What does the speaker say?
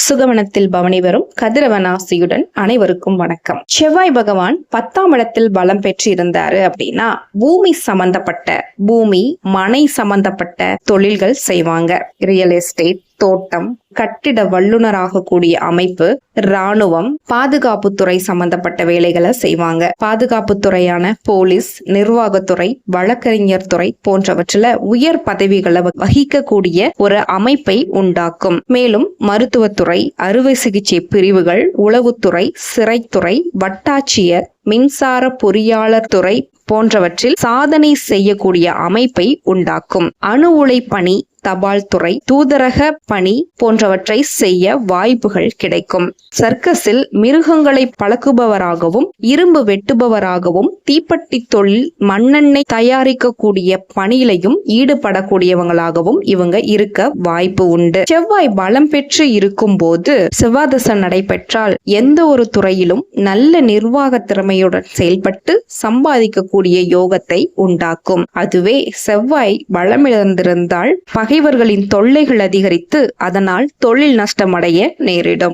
சுகவனத்தில் பவனி வரும் கதிரவனாசியுடன் அனைவருக்கும் வணக்கம். செவ்வாய் பகவான் 10ஆம் இடத்தில் பலம் பெற்று இருந்தாரு அப்படின்னா பூமி சம்பந்தப்பட்ட மனை சம்பந்தப்பட்ட தொழில்கள் செய்வாங்க. ரியல் எஸ்டேட், தோட்டம், கட்டிட வல்லுநராக கூடிய அமைப்பு, இராணுவம், பாதுகாப்புத்துறை சம்பந்தப்பட்ட வேலைகளை செய்வாங்க. பாதுகாப்புத்துறையான போலீஸ், நிர்வாகத்துறை, வழக்கறிஞர் துறை போன்றவற்றில உயர் பதவிகளை வகிக்கக்கூடிய ஒரு அமைப்பை உண்டாக்கும். மேலும் மருத்துவத்துறை, அறுவை சிகிச்சை பிரிவுகள், உளவுத்துறை, சிறைத்துறை, வட்டாட்சியர், மின்சார பொறியாளர் துறை போன்றவற்றில் சாதனை செய்யக்கூடிய அமைப்பை உண்டாக்கும். அணு உலை பணி, தபால் துறை, தூதரக பணி போன்றவற்றை செய்ய வாய்ப்புகள் கிடைக்கும். சர்க்கஸில் மிருகங்களை பழக்குபவராகவும், இரும்பு வெட்டுபவராகவும், தீப்பெட்டி தொழில், மண்ணெண்ணெய் தயாரிக்கக்கூடிய பணியிலையும் ஈடுபடக்கூடியவங்களாகவும் இவங்க இருக்க வாய்ப்பு உண்டு. செவ்வாய் பலம் பெற்று இருக்கும் போது செவ்வாதசை நடைபெற்றால் எந்த ஒரு துறையிலும் நல்ல நிர்வாக திறமையுடன் செயல்பட்டு சம்பாதிக்கக்கூடிய யோகத்தை உண்டாக்கும். அதுவே செவ்வாய் பலமிழந்திருந்தால் பகைவர்களின் தொல்லைகள் அதிகரித்து அதனால் தொழில் நஷ்டமடைய நேரிடும்.